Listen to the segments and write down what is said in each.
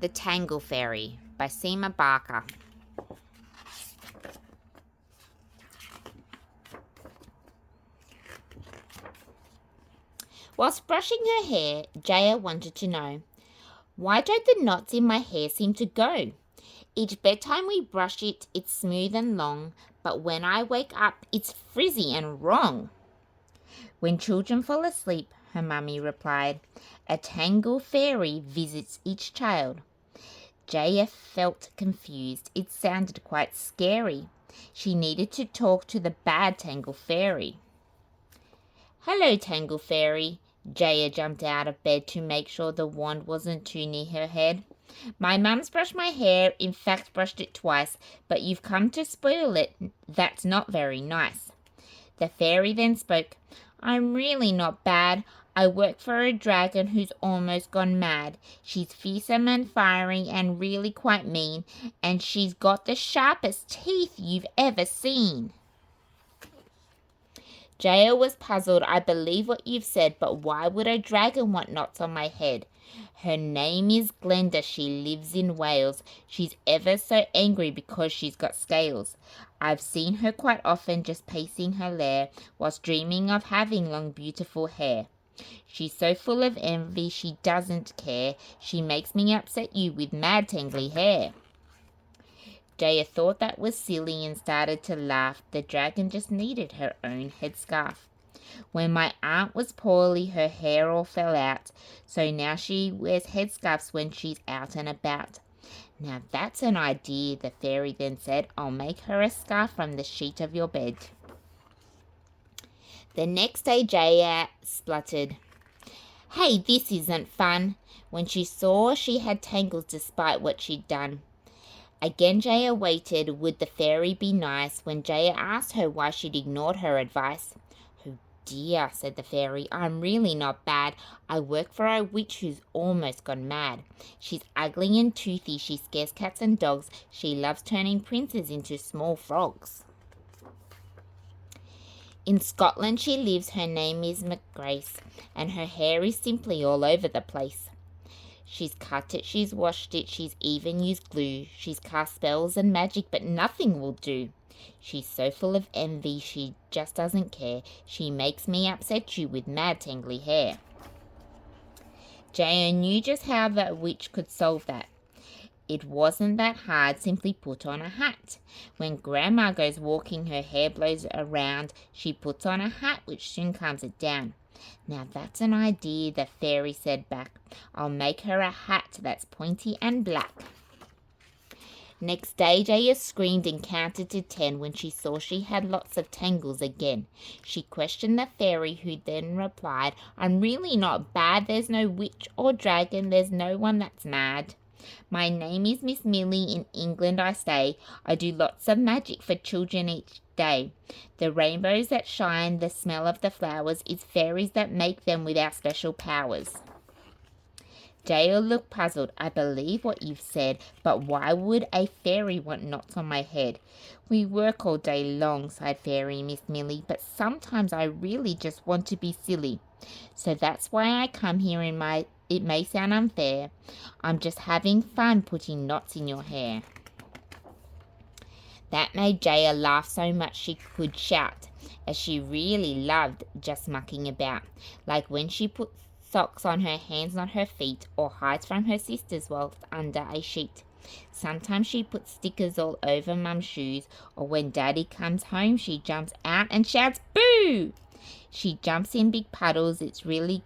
The Tangle Fairy by Seema Barker. Whilst brushing her hair, Jaya wanted to know, why don't the knots in my hair seem to go? Each bedtime we brush it, it's smooth and long, but when I wake up, it's frizzy and wrong. When children fall asleep, her mummy replied, a Tangle Fairy visits each child. Jaya felt confused. It sounded quite scary. She needed to talk to the bad Tangle Fairy. Hello, Tangle Fairy. Jaya jumped out of bed to make sure the wand wasn't too near her head. My mum's brushed my hair, in fact brushed it twice, but you've come to spoil it. That's not very nice. The fairy then spoke. I'm really not bad. I work for a dragon who's almost gone mad. She's fearsome and fiery and really quite mean, and she's got the sharpest teeth you've ever seen. Jaya was puzzled. I believe what you've said, but why would a dragon want knots on my head? Her name is Glenda. She lives in Wales. She's ever so angry because she's got scales. I've seen her quite often just pacing her lair whilst dreaming of having long beautiful hair. She's so full of envy she doesn't care. She makes me upset you with mad tangly hair. Jaya thought that was silly and started to laugh. The dragon just needed her own headscarf. When my aunt was poorly, her hair all fell out, so now she wears headscarves when she's out and about. Now that's an idea, the fairy then said. I'll make her a scarf from the sheet of your bed. The next day Jaya spluttered, Hey, this isn't fun, when she saw she had tangles despite what she'd done. Again Jaya waited. Would the fairy be nice? When Jaya asked her why she'd ignored her advice. Oh dear, said the fairy, I'm really not bad. I work for a witch who's almost gone mad. She's ugly and toothy. She scares cats and dogs. She loves turning princes into small frogs. In Scotland she lives. Her name is McGrace, and her hair is simply all over the place. She's cut it, she's washed it, she's even used glue. She's cast spells and magic, but nothing will do. She's so full of envy, she just doesn't care. She makes me upset you with mad tangly hair. Jaya knew just how the witch could solve that. It wasn't that hard, simply put on a hat. When Grandma goes walking, her hair blows around. She puts on a hat, which soon calms it down. Now that's an idea, the fairy said back. I'll make her a hat that's pointy and black. Next day Jaya screamed and counted to 10 when she saw she had lots of tangles again. She questioned the fairy, who then replied, I'm really not bad. There's no witch or dragon. There's no one that's mad. My name is Miss Millie. In England I stay. I do lots of magic for children each day. The rainbows that shine, the smell of the flowers, it's fairies that make them with our special powers. Jaya looked puzzled. I believe what you've said, but why would a fairy want knots on my head? We work all day long, sighed Fairy Miss Millie, but sometimes I really just want to be silly. So that's why I come here it may sound unfair. I'm just having fun putting knots in your hair. That made Jaya laugh so much she could shout, as she really loved just mucking about, like when she put socks on her hands, not her feet, or hides from her sisters whilst under a sheet. Sometimes she puts stickers all over Mum's shoes, or when Daddy comes home she jumps out and shouts, boo! She jumps in big puddles. It really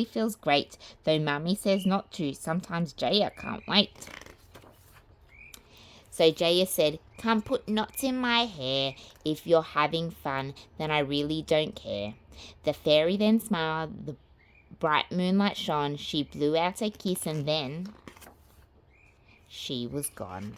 feels great, though Mummy says not to. Sometimes Jaya can't wait. So Jaya said, come put knots in my hair. If you're having fun, then I really don't care. The fairy then smiled. The bright moonlight shone. She blew out a kiss and then she was gone.